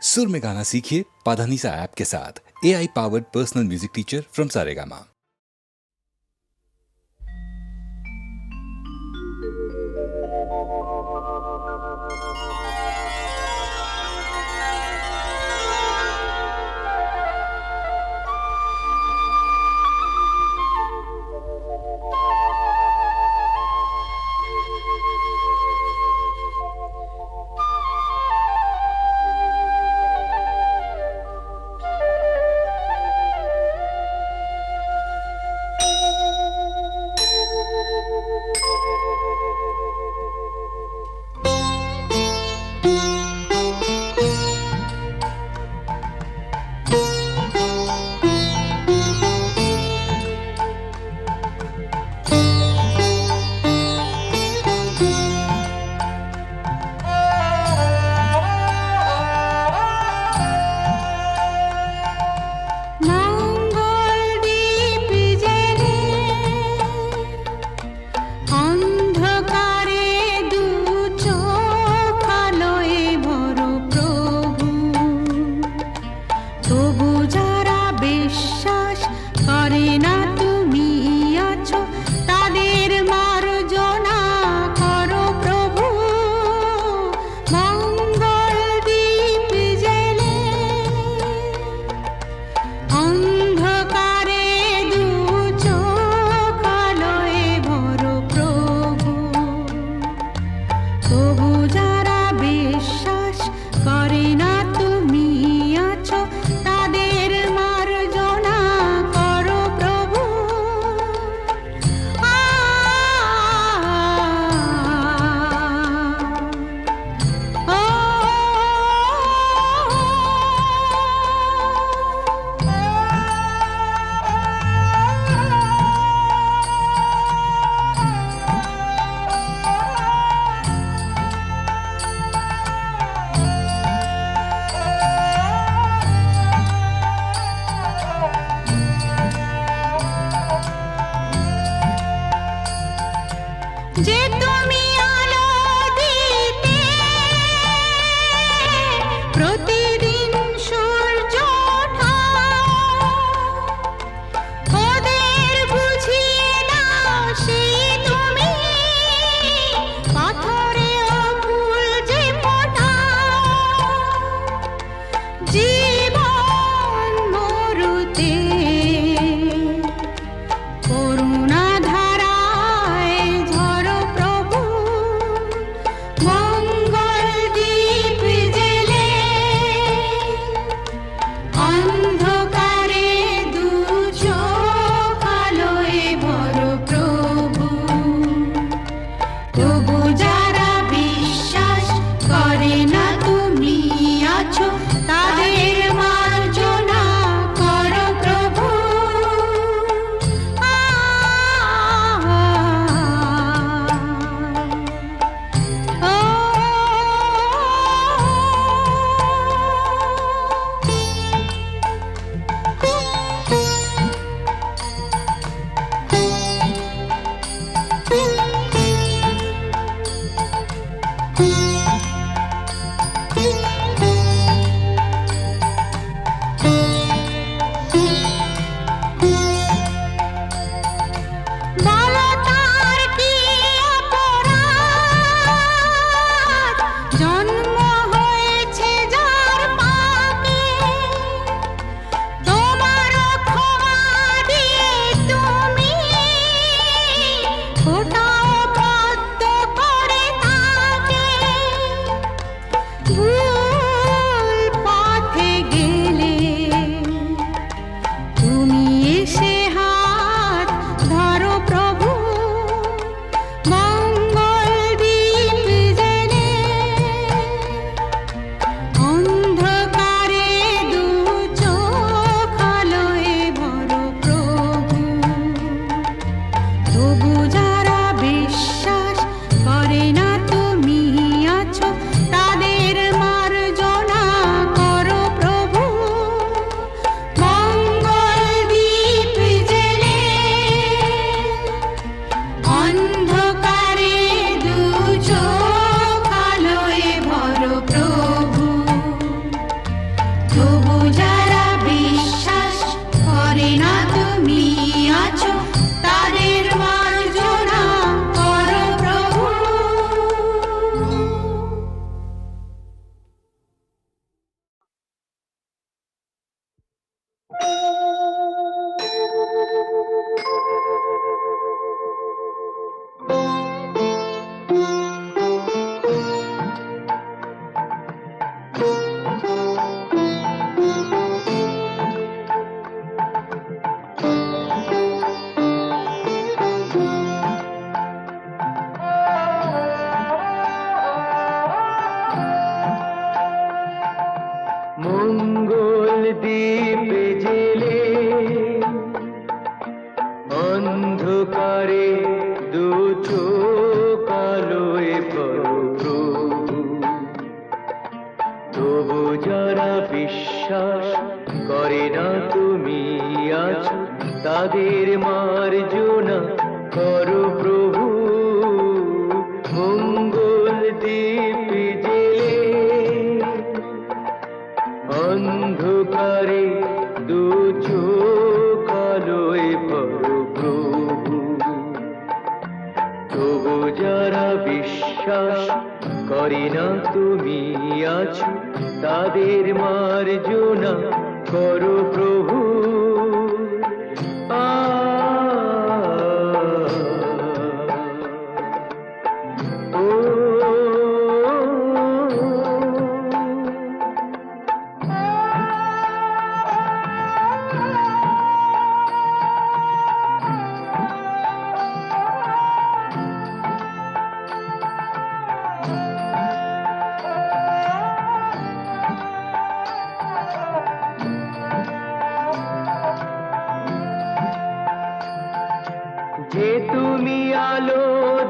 सुर में गाना सीखिए पाधानीसा ऐप के साथ। AI powered personal music teacher from Saregama. তবু যারা বিশ্বাস করে না তুমি আছো, তাদের মার্জনা করো প্রভু। মঙ্গল দ্বীপে জেলে অন্ধকারে দু চোখ আলোয় ভরো প্রভু, তবু যারা বিশ্বাস করে না তুমি আছো, তাদের মার্জনা করো প্রভু। মঙ্গল দ্বীপে জেলে অন্ধকারে দু চোখ আলোয় ভরো প্রভু, তবু যারা বিশ্বাস করে না তুমি আছো, তাদের মার্জনা করো প্রভু। যে তুমি আলো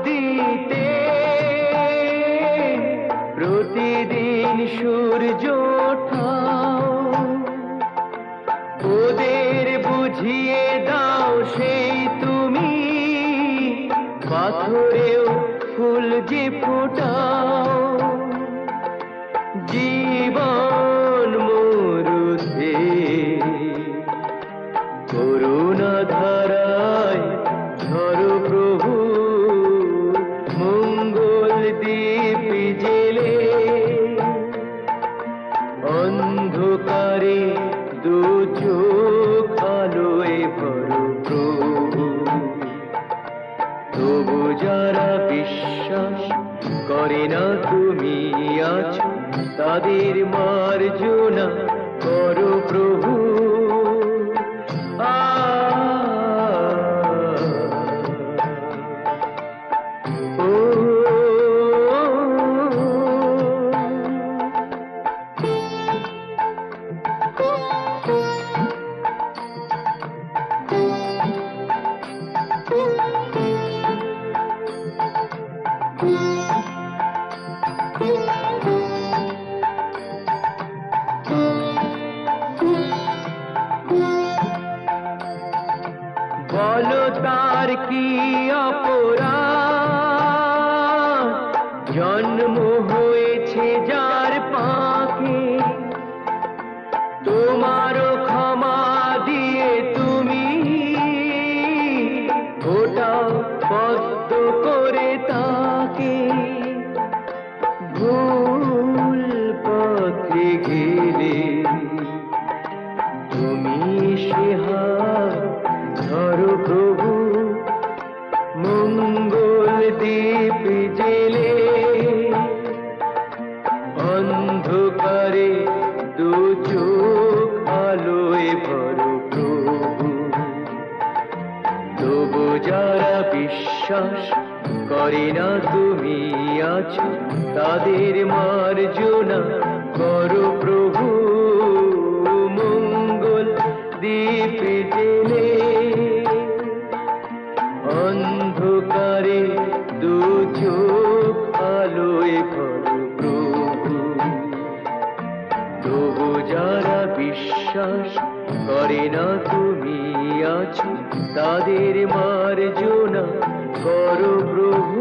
দিতে প্রতিদিন সূর্য ওঠাও, ওদের বুঝিয়ে দাও সেই তুমি পাথরেও ফুল যে ফোটাও। জীবন মরুতে করুণা ধারায় ধরো প্রভু। মঙ্গল দ্বীপ জেলে অন্ধকারে দু চোখ আলোয় ভরো প্রভু, তবু যারা বিশ্বাস করে না তুমি আছো, তাদের মার্জনা করো প্রভু। বলো তার কি অপরাধ, জন্ম হয়েছে যার পাকে, তোমারও ক্ষমা দিয়ে তুমি ওটাও পদ্ম করে তাকে। ভুল পথে গেলে তুমি সে হাত ধরো প্রভু। মঙ্গল দ্বীপ জেলে অন্ধকারে দু চোখ আলোয় ভরো প্রভু, তবু যারা বিশ্বাস করে না তুমি আছো, তাদের মার্জনা করো প্রভু। মঙ্গল দ্বীপ জেলে অন্ধকারে দু চোখ আলোয় ভরো প্রভু, তবু যারা বিশ্বাস করে না তুমি আছো, তাদের মার্জনা করো প্রভু।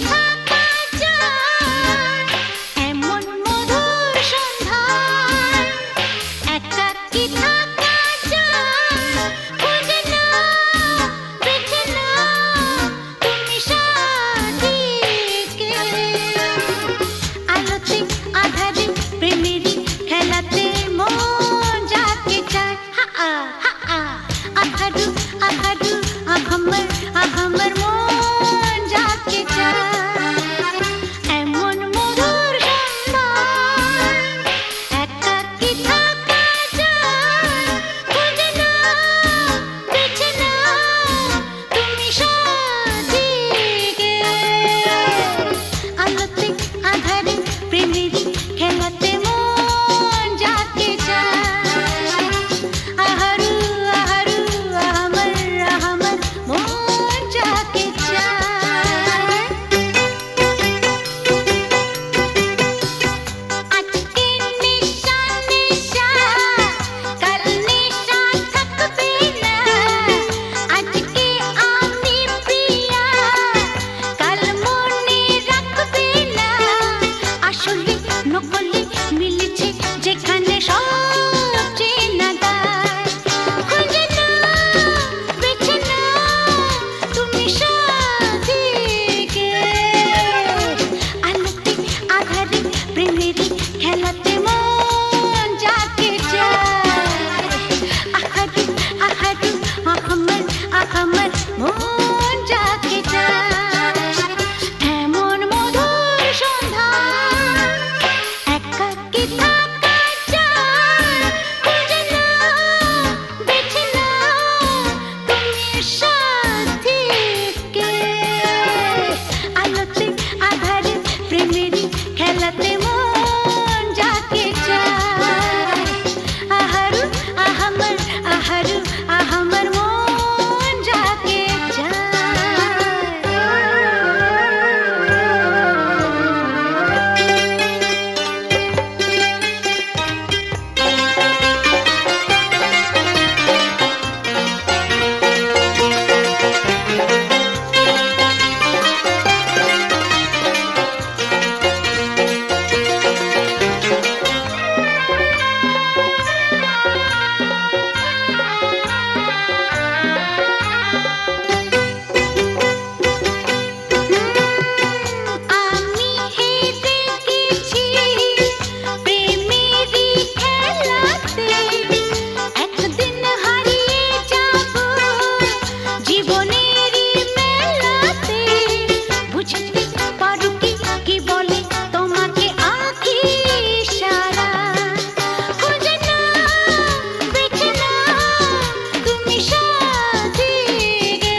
থাকা যায় এমন মধুর সন্ধ্যায়, একাকী থাকা যায় খুঁজে নাও, বেছে নাও তুমি সাথীকে। আলোতে আধারে প্রেমেরই খেলাতে মন যাকে চায়, হা হা আহারু আহারু আহামর মন যাকে চায় এমন মধুর সন্ধ্যায়, একাকী থাকা যায় খুঁজে নাও, বেছে নাও তুমি সাথীকে। আলোতে আধারে প্রেমেরই খেলাতে মন যাকে চায়, আহারু আহারু আহামর মন যাকে চায়। আজকে নিশা নিশা, কাল নিশা থাকবে না। আজকে আমি প্রিয়া, কাল মনে রাখবে না। আসলে নকলে মিলেছে যেখানে সব চেনা দায়, খুঁজে নাও, বেছে নাও তুমি সাথীকে। আলোতে আধারে প্রেমেরই খেলাতে মন যাকে চায়, আহারু আহারু আহামর মন যাকে চায় এমন মধুর সন্ধ্যায়, একাকী থাকা যায় খুঁজে নাও, বেছে নাও তুমি সাথীকে। আলোতে আধারে প্রেমেরই খেলাতে মন যাকে চায়, আহারু আহামর মন যাকে আমি হেরে গেছি প্রেমেরই খেলাতে, একদিন হারিয়ে যাব জীবনেরই মেলাতে। বুঝতে পারো কি বলে তোমাকে আঁখি ইশারা, খুঁজে নাও, বেছে নাও তুমি সাথীকে।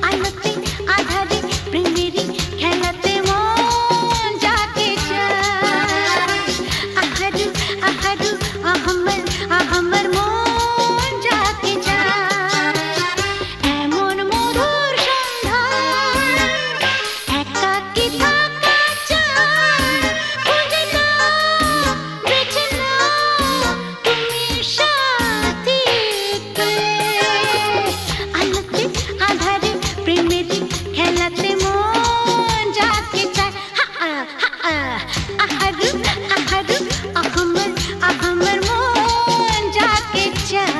আলোতে আধারে প্রেমেরই খেলাতে মন যাকে চায়, আহারু আহারু আহামর মন যাকে চায় এমন মধুর সন্ধ্যায়, একাকী থাকা যায় খুঁজে নাও, বেছে নাও তুমি সাথীকে। আলোতে আধারে প্রেমেরই খেলাতে মন যাকে চায়, আহারু আহারু আহামর মন যাকে চায়।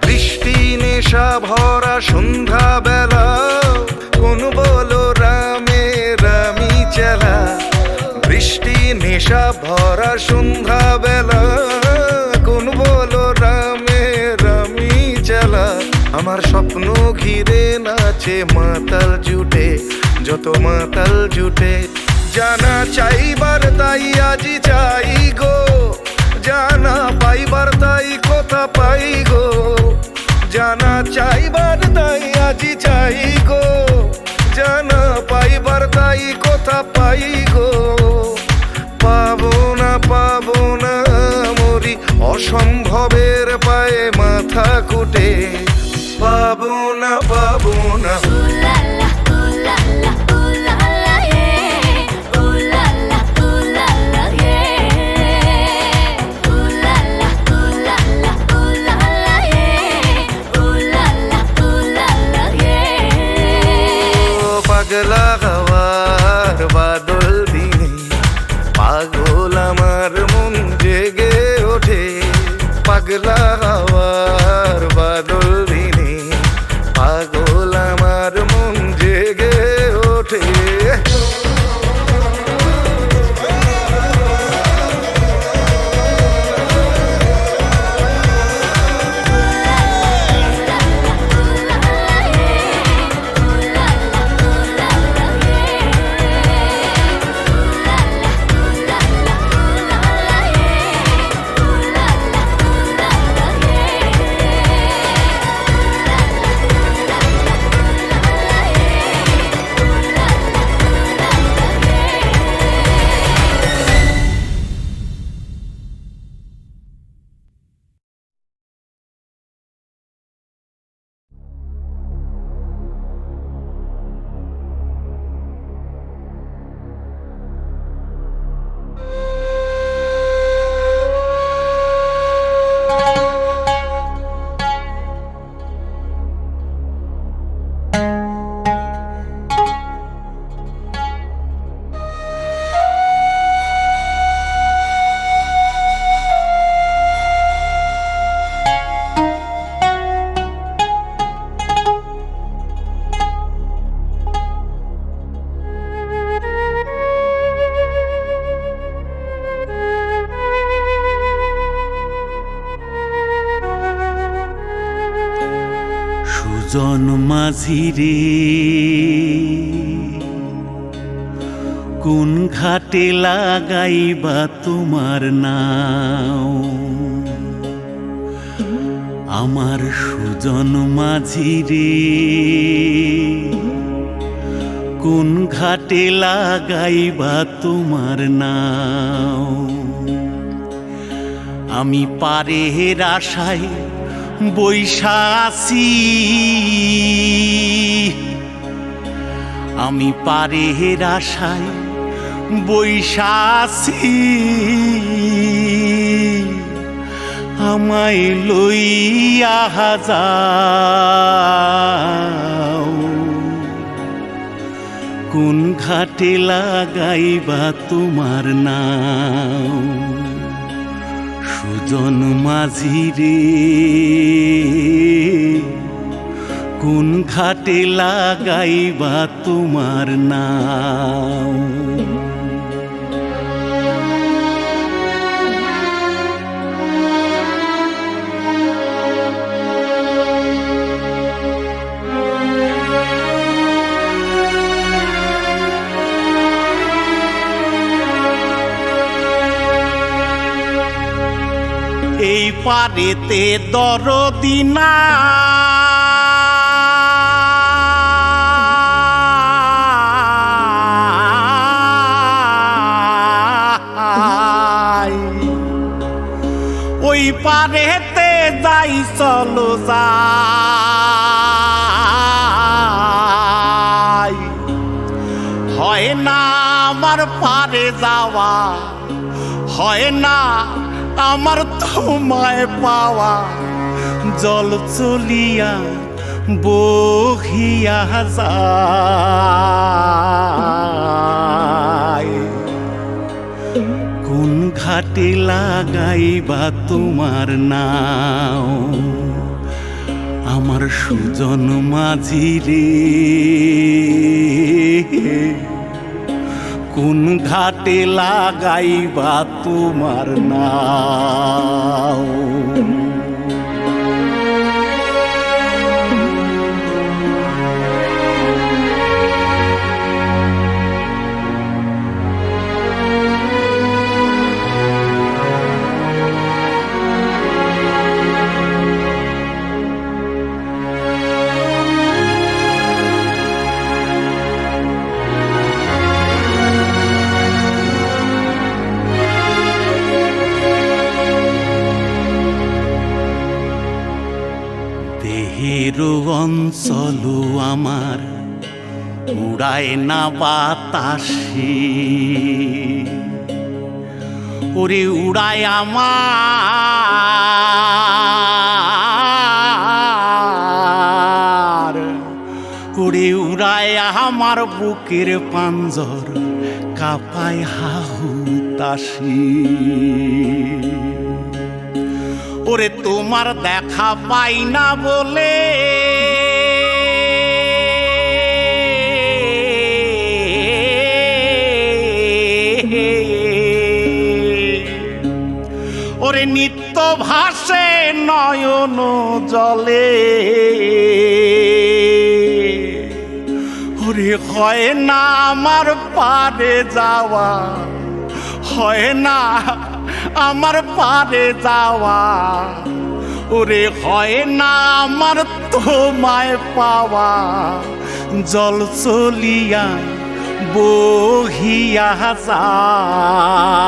বৃষ্টি নেশা ভরা সন্ধ্যা বেলা কোন বলো রামে রামি চেলা বৃষ্টি নেশা ভরা সন্ধ্যা বেলা কোন বলো রামে রামি চেলা আমার স্বপ্ন ঘিরে নাচে মাতাল জুটে যত মাতাল জুটে জানা চাইবার তাই আজি চাই গো জানা পাইবার তাই কথা পাই গো জানা চাইবার তাই আজি চাই গো জানা পাইবার তাই কথা পাই গো পাবো না মরি অসম্ভবের পায়ে মাথা কুটে পাবো না পাগলা হওয়ার বাদল দিনে পাগল আমার মন জেগে ওঠে পাগলা হওয়ার বাদল দিনে পাগল আমার মন জেগে ওঠে সুজন মাঝি রে কোন ঘাটে লাগাইবা তোমার নাও আমার সুজন মাঝি রে কোন ঘাটে লাগাইবা তোমার নাও আমি পারের আশায় বৈশা আছি আমি পারের আশায় বৈশা আছি আমায় লইয়া যাও কোন ঘাটে লাগাইবা তোমার নাও সুজন মাঝি রে কোন ঘাটে লাগাইবা তোমার নাও এই পারেতে দরদি নাই ওই পারেতে যাই চলো যাই হয় না আমার পারে যাওয়া হয় না আমার তোমায় পাওয়া জল চলিয়া বহিয়া যায়। কোন ঘাটে লাগাইবা তোমার নাও আমার সুজন মাঝি রে, কোন ঘাটে লাগাইবা তোমার নাও। দেহের অঞ্চল আমার উড়ায় না বাতাসে, ওরে উড়ায় আমার, ওরে উড়ায় আমার বুকের পাঞ্জর কাঁপায় হাহুতাশি। ওরে তোমার দেখা পাই না বলে ওরে নিত্য ভাসে নয়ন জলে, ওরে হয় না আমার পারে যাওয়া, হয় না আমার পারে যাওয়া, ওরে হয় না আমার তোমায় পাওয়া। জল চলিয়া বহিয়া যায়,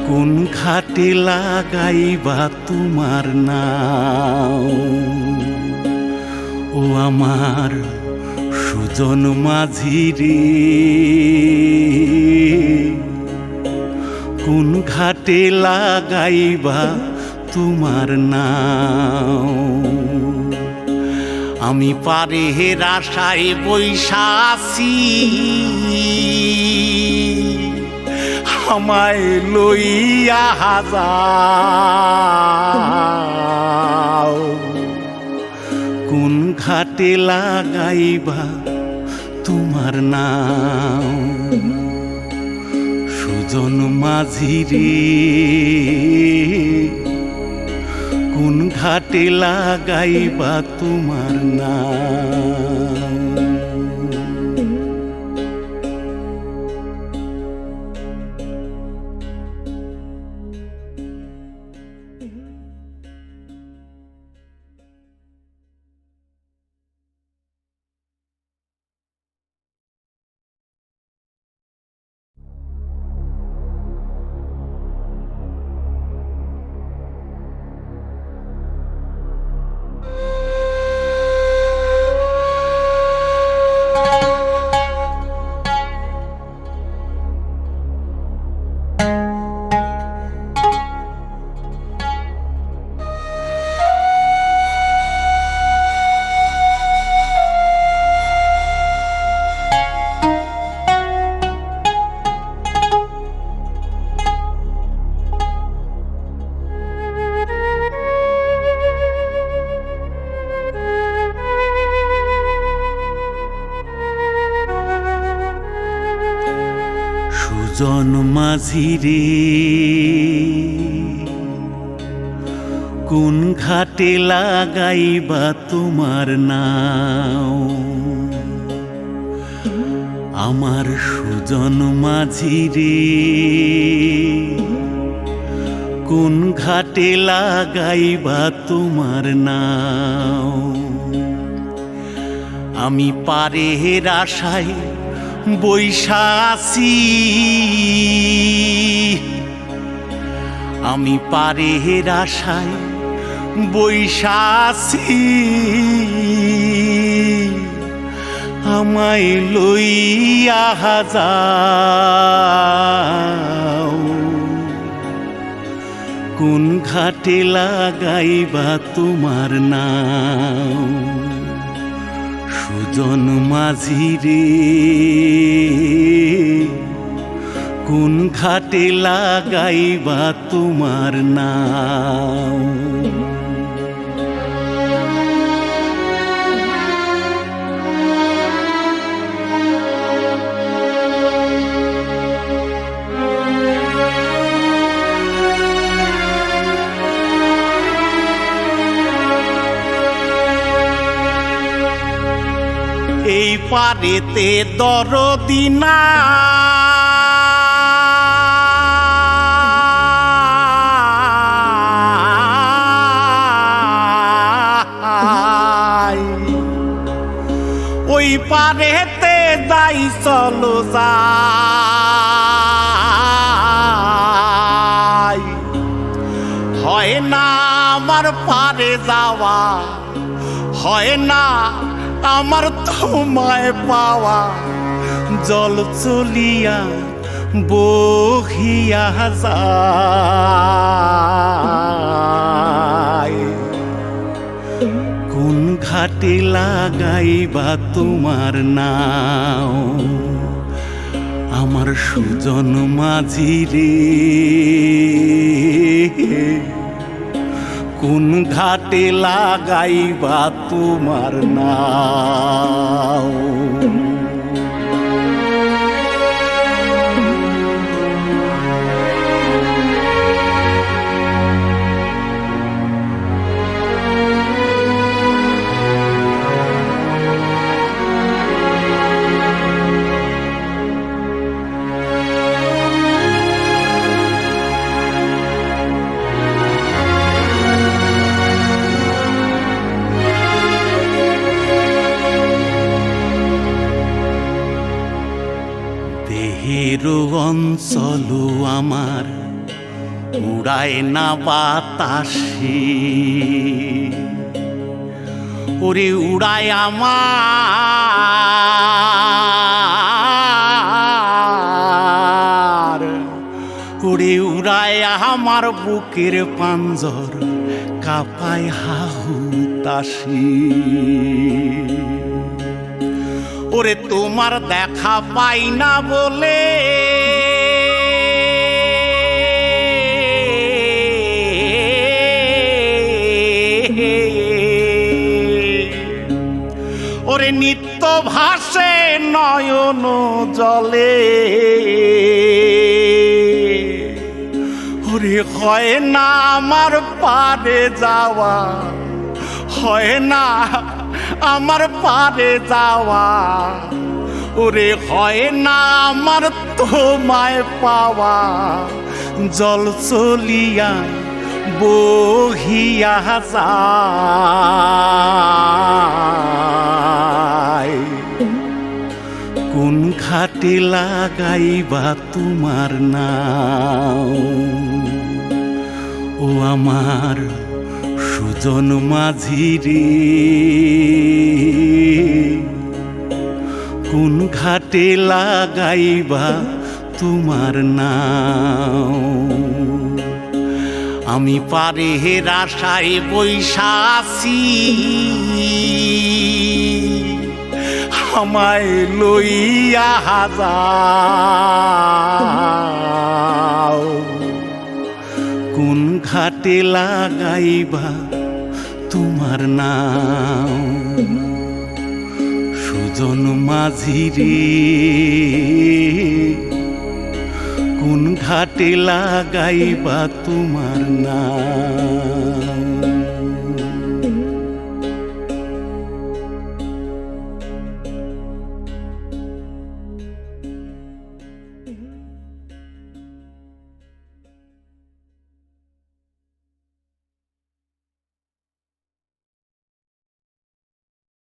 কোন ঘাটে লাগাইবা তোমার নাও ও আমার সুজন মাঝি রে, কোন ঘাটে লাগাইবা তোমার নাও। আমি পারের আশায় বৈশা আছি, আমায় লইয়া যাও, কোন ঘাটে লাগাইবা তোমার নাও সুজন মাঝি রে, কোন ঘাটে লাগাইবা তোমার নাও। সুজন মাঝি রে, কোন ঘাটে লাগাইবা তোমার নাও আমার সুজন মাঝি রে, কোন ঘাটে লাগাইবা তোমার নাও। আমি পারের আশায় বৈশা আছি, আমি পারের আশায় বৈশা আছি, আমায় লইয়া যাও, কোন ঘাটে লাগাইবা তোমার নাম সুজন মাঝি রে কোন ঘাটে লাগাইবা তোমার নাম এই পারেতে দরদি না ওই পারেতে যাই চলো যাই হয় না আমার পারে যাওয়া হয় না আমার তোমায় পাওয়া জল চলিয়া বহিয়া যায় কোন ঘাটে লাগাইবা তোমার নাও আমার সুজন মাঝি রে কোন ঘাটে লাগাইবা তোমার নাও দেহের অঞ্চল আমার উড়ায় না বাতাসে ওরে উড়ায় আমার ওরে উড়ায় আমার বুকের পাঞ্জর কাঁপায় হাহুতাশি ওরে তোমার দেখা পাই না বলে ওরে নিত্য ভাসে নয়ন জলে ওরে হয় না আমার পারে যাওয়া হয় না আমার পারে যাওয়া ওরে হয় না আমার তোমায় পাওয়া জল চলিয়া বহিয়া যায় কোন ঘাটে লাগাইবা তোমার নাও ও আমার সুজন মাঝি রে কোন ঘাটে লাগাইবা তোমার নাও আমি পারে আশায় বৈশা আছি আমায় লইয়া যাও কোন ঘাটে লাগাইবা তোমার নাও সুজন মাঝি রে কোন ঘাটে লাগাইবা তোমার নাও